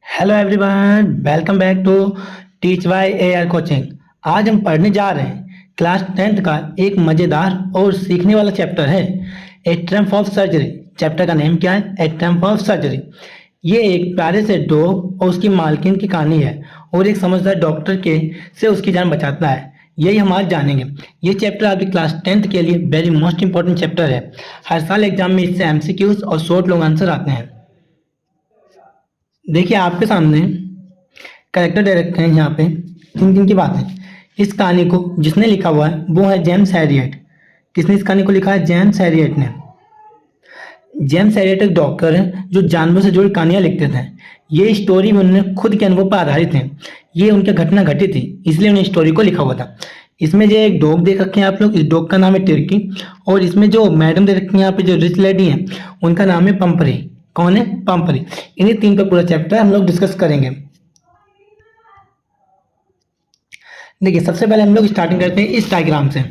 Hello everyone, welcome back to teach by AR coaching. आज हम पढ़ने जा रहे हैं क्लास 10th का एक मज़ेदार और सीखने वाला चैप्टर है ए ट्रम्प ऑफ सर्जरी। चैप्टर का नेम क्या है? ए ट्रम्प ऑफ सर्जरी। ये एक प्यारे से डॉग और उसकी मालकिन की कहानी है और एक समझदार डॉक्टर के से उसकी जान बचाता है। यही हम आज जानेंगे। ये चैप्टर आपकी क्लास 10th के लिए वेरी मोस्ट इंपॉर्टेंट चैप्टर है। हर साल एग्जाम में इससे एमसीक्यूज और शॉर्ट लॉन्ग आंसर आते हैं। देखिए आपके सामने कैरेक्टर दे रखे हैं यहाँ पे। किन किन की बात है? इस कहानी को जिसने लिखा हुआ है वो है जेम्स हैरियट। किसने इस कहानी को लिखा है? जेम्स हैरियट ने। जेम्स हैरियट एक डॉक्टर है जो जानवरों से जुड़ी कहानियां लिखते थे। ये स्टोरी में उन्होंने खुद के अनुभव पर आधारित है। ये उनकी घटना घटी थी, इसलिए उन्हें स्टोरी को लिखा हुआ था। इसमें जो एक डॉग देख रखे हैं आप लोग, इस डॉग का नाम है टिर्की। और इसमें जो मैडम देख रखी हैं यहाँ पे, जो रिच लेडी है, उनका नाम है पंपरी। कौन है? पंपरी। इन्हीं तीन पर पूरा चैप्टर हम लोग डिस्कस करेंगे। देखिए सबसे पहले हम लोग स्टार्टिंग करते हैं इस डायग्राम से।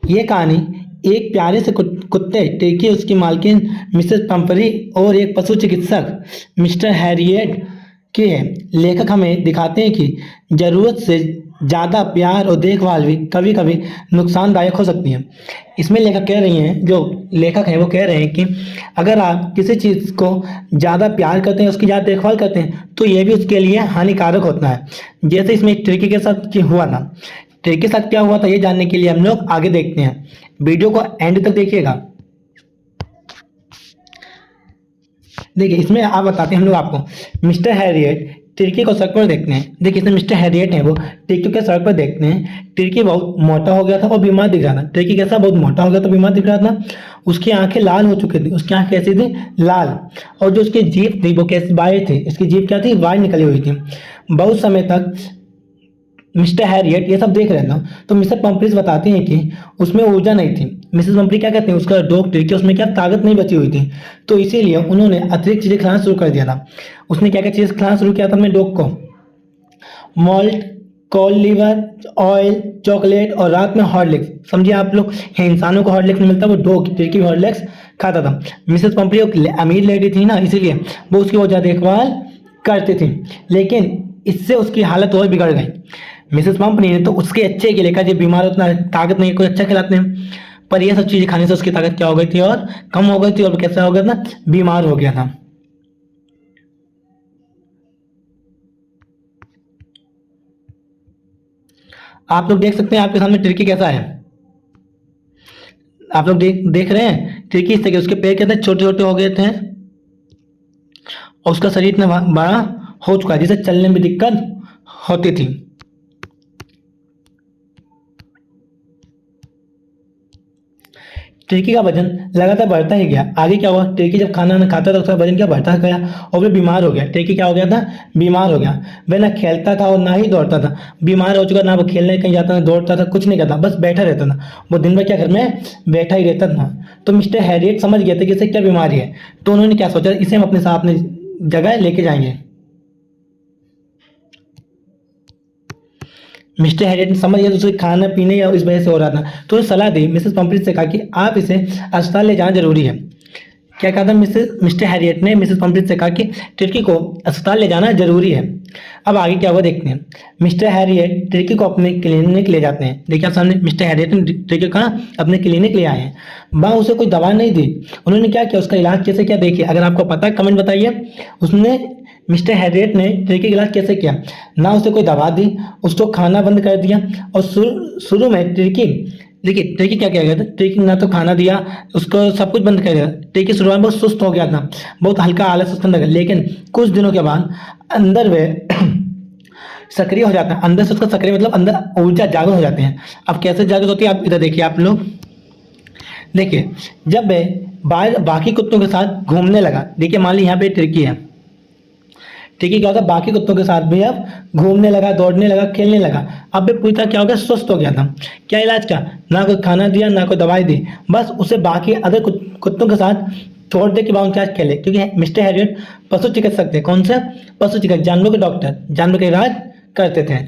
ये कहानी एक प्यारे से कुत्ते टिर्की, उसकी मालकिन मिसेस पंपरी और एक पशु चिकित्सक मिस्टर हैरियट की है। लेखक हमें दिखाते हैं कि जरूरत से ज़्यादा प्यार और देखभाल भी कभी कभी नुकसानदायक हो सकती है। इसमें लेखक कह रही हैं, जो लेखक हैं वो कह रहे हैं कि अगर आप किसी चीज़ को ज़्यादा प्यार करते हैं, उसकी ज़्यादा देखभाल करते हैं, तो ये भी उसके लिए हानिकारक होता है। जैसे इसमें टिर्की के साथ हुआ था। टिर्की के साथ क्या हुआ था ये जानने के लिए हम लोग आगे देखते हैं। वीडियो को एंड तक देखिएगा। देखिए इसमें आप बताते हैं हम लोग आपको। मिस्टर हैरियट टिर्की को सड़क पर देखते हैं। देखिए इसमें मिस्टर हैरियट है, वो टिर्की के सड़क पर देखते हैं। टिर्की बहुत मोटा हो गया था और बीमार दिख रहा था। टिर्की कैसा? बहुत मोटा हो गया था, बीमार दिख रहा था। उसकी आंखें लाल हो चुकी थी। उसकी आंखें कैसी थी? लाल। और जो उसकी जीभ थी वो कैसी? वाइट थी। इसकी जीभ क्या थी? वाइट निकली हुई थी। बहुत समय तक मिस्टर हैरियट ये सब देख रहे थे। तो मिस्टर पंपरीज बताते हैं कि उसमें ऊर्जा नहीं थी। मिसेस पंपरी क्या कहते हैं, उसका डॉग टिर्की, उसमें क्या ताकत नहीं बची हुई थी। तो इसीलिए उन्होंने अतिरिक्त चीज़ें खिलाना शुरू कर दिया था। उसने क्या क्या चीज़ खिलाना शुरू किया था अपने डॉग को? Malt, cod liver, oil, chocolate और रात में हॉर्लिक्स। समझिए आप लोग, इंसानों को हॉर्लिक्स नहीं मिलता, वो डॉग टिर्की हॉर्लिक्स खाता था। मिसेस पंपरी एक अमीर लेडी थी ना, इसीलिए वो उसकी बहुत ज़्यादा देखभाल करती थी। लेकिन इससे उसकी हालत और बिगड़ गई। मिसेस पंपरी ने तो उसके अच्छे के लिए कहा, जब बीमार उतना ताकत नहीं, कोई अच्छा खिलाते हैं, पर ये सब चीज़ें खाने से उसकी ताकत क्या हो गई थी? और कम हो गई थी। और कैसा हो गया था? बीमार हो गया था। आप लोग देख सकते हैं आपके सामने टिर्की कैसा है। आप लोग देख रहे हैं टिर्की इस तरह, उसके पैर कितने छोटे छोटे हो गए थे और उसका शरीर इतना बड़ा हो चुका है जिसे चलने में दिक्कत होती थी। टिर्की का वजन लगातार बढ़ता ही गया। आगे क्या हुआ? टिर्की जब खाना ना खाता था उसका वजन क्या बढ़ता गया और वो बीमार हो गया। टिर्की क्या हो गया था? बीमार हो गया। वह ना खेलता था और ना ही दौड़ता था। बीमार हो चुका, ना वो खेलने कहीं जाता था, दौड़ता था, कुछ नहीं करता, बस बैठा रहता था। वो दिन भर क्या घर में बैठा ही रहता था। तो मिस्टर हैरियट समझ गए थे कि इसे क्या बीमारी है। तो उन्होंने क्या सोचा, इसे हम अपने साथ अपनी जगह लेके जाएंगे। मिस्टर हैरियट ने समझ गया तो उसे खाना पीने या इस वजह से हो रहा था। तो उन्हें सलाह दी, मिसेस पंपरी से कहा कि आप इसे अस्पताल ले जाना जरूरी है। क्या कहा था मिस्टर हैरियट ने? मिसेस पंपरी से कहा कि टिर्की को अस्पताल ले जाना जरूरी है। अब आगे क्या हुआ देखते हैं। मिस्टर हैरियट टिर्की को अपने क्लिनिक ले जाते हैं। देखिए आप सामने मिस्टर हैरियट ने टिर्की को कहा अपने क्लिनिक ले आए हैं। वहाँ उसे कोई दवा नहीं दी। उन्होंने क्या किया, उसका इलाज कैसे किया देखिए। अगर आपको पता है कमेंट बताइए। उसने मिस्टर हैरियट ने टिर्की का इलाज कैसे किया? ना उसे कोई दवा दी, उसको खाना बंद कर दिया। और शुरू में टिर्की, देखिए टिर्की क्या किया गया था, टिर्की ना तो खाना दिया, उसको सब कुछ बंद कर दिया। टिर्की शुरुआत में बहुत सुस्त हो गया था, बहुत हल्का आलस उसके अंदर लगा। लेकिन कुछ दिनों के बाद अंदर वे सक्रिय हो जाता है। अंदर से उसका सक्रिय मतलब अंदर ऊर्जा जागृत हो जाते हैं। अब कैसे जागृत होती है आप इधर देखिए। आप लोग देखिए, जब वह बाहर बाकी कुत्तों के साथ घूमने लगा। देखिए मान ली यहाँ पे टिर्की है। टिर्की क्या होता है, बाकी कुत्तों के साथ भी अब घूमने लगा, दौड़ने लगा, खेलने लगा। अब वे पूरी तरह क्या हो गया, स्वस्थ हो गया था। क्या इलाज? क्या ना कोई खाना दिया, ना कोई दवाई दी, बस उसे बाकी अदर कुत्तों के साथ छोड़ दे कि बाउंड क्या खेले। क्योंकि मिस्टर हैरियट पशु चिकित्सक थे। कौन से? पशु चिकित्सक, जानवरों के डॉक्टर, जानवर का इलाज करते थे।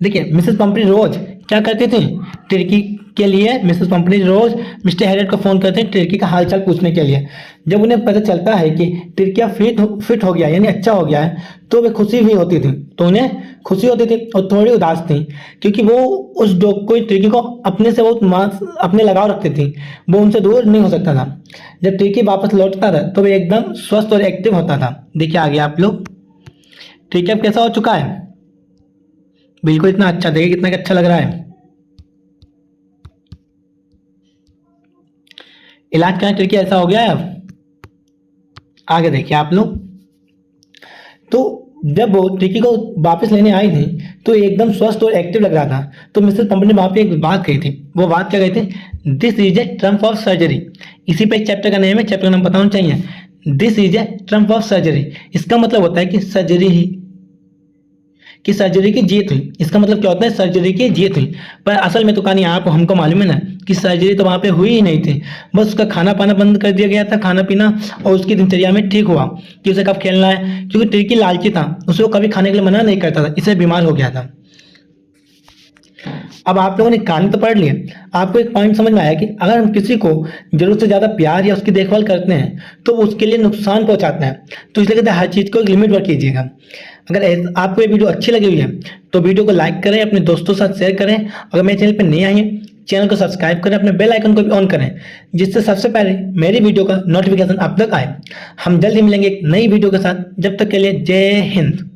देखिए मिसेस पंपरी रोज क्या करती थी, टिर्की के लिए मिसेस पंपनी रोज मिस्टर हैरियट को फ़ोन करते हैं टिर्की का हालचाल पूछने के लिए। जब उन्हें पता चलता है कि टिर्किया फिट हो गया यानी अच्छा हो गया है तो वे खुशी भी होती थी, तो उन्हें खुशी होती थी और थोड़ी उदास थी क्योंकि वो उस डॉग को टिर्की को अपने से बहुत अपने लगाव रखती थी, वो उनसे दूर नहीं हो सकता था। जब टिर्की वापस लौटता था तो वे एकदम स्वस्थ और एक्टिव होता था। देखिए आगे आप लोग टिर्की अब कैसा हो चुका है, बिल्कुल इतना अच्छा, देखिए कितना अच्छा लग रहा है। इलाज करना टिर्की ऐसा हो गया है अब। आगे देखिए आप लोग, तो जब वो टिर्की को वापस लेने आई थी तो एकदम स्वस्थ और एक्टिव लग रहा था। तो मिसेस पंपनी ने वहाँ पे एक बात कही थी, वो बात क्या कही थी, this is a Trump of surgery. इसी पे चैप्टर का नेम है, चैप्टर का नाम बताना चाहिए, this is a Trump of surgery. इसका मतलब होता है कि सर्जरी की जीत हुई। इसका मतलब क्या होता है, सर्जरी की जीत हुई। पर असल में तो कहानी आप हमको मालूम है ना कि सर्जरी तो वहाँ पे हुई ही नहीं थी, बस उसका खाना पाना बंद कर दिया गया था, खाना पीना, और उसकी दिनचर्या में ठीक हुआ कि उसे कब खेलना है, क्योंकि टिर्की लालची था, उसे वो कभी खाने के लिए मना नहीं करता था, इससे बीमार हो गया था। अब आप लोगों ने कहानी तो पढ़ ली है, आपको एक पॉइंट समझ में आया कि अगर हम किसी को जरूरत से ज़्यादा प्यार या उसकी देखभाल करते हैं तो वो उसके लिए नुकसान पहुंचाते हैं, तो इसलिए कहते हैं हर चीज़ को एक लिमिट पर कीजिएगा। अगर आपको ये वीडियो अच्छी लगी हुई है तो वीडियो को लाइक करें, अपने दोस्तों के साथ शेयर करें। अगर मेरे चैनल पर नए आए हैं, चैनल को सब्सक्राइब करें, अपने बेल आइकन को भी ऑन करें, जिससे सबसे पहले मेरी वीडियो का नोटिफिकेशन आप तक आए। हम जल्द ही मिलेंगे एक नई वीडियो के साथ, जब तक के लिए जय हिंद।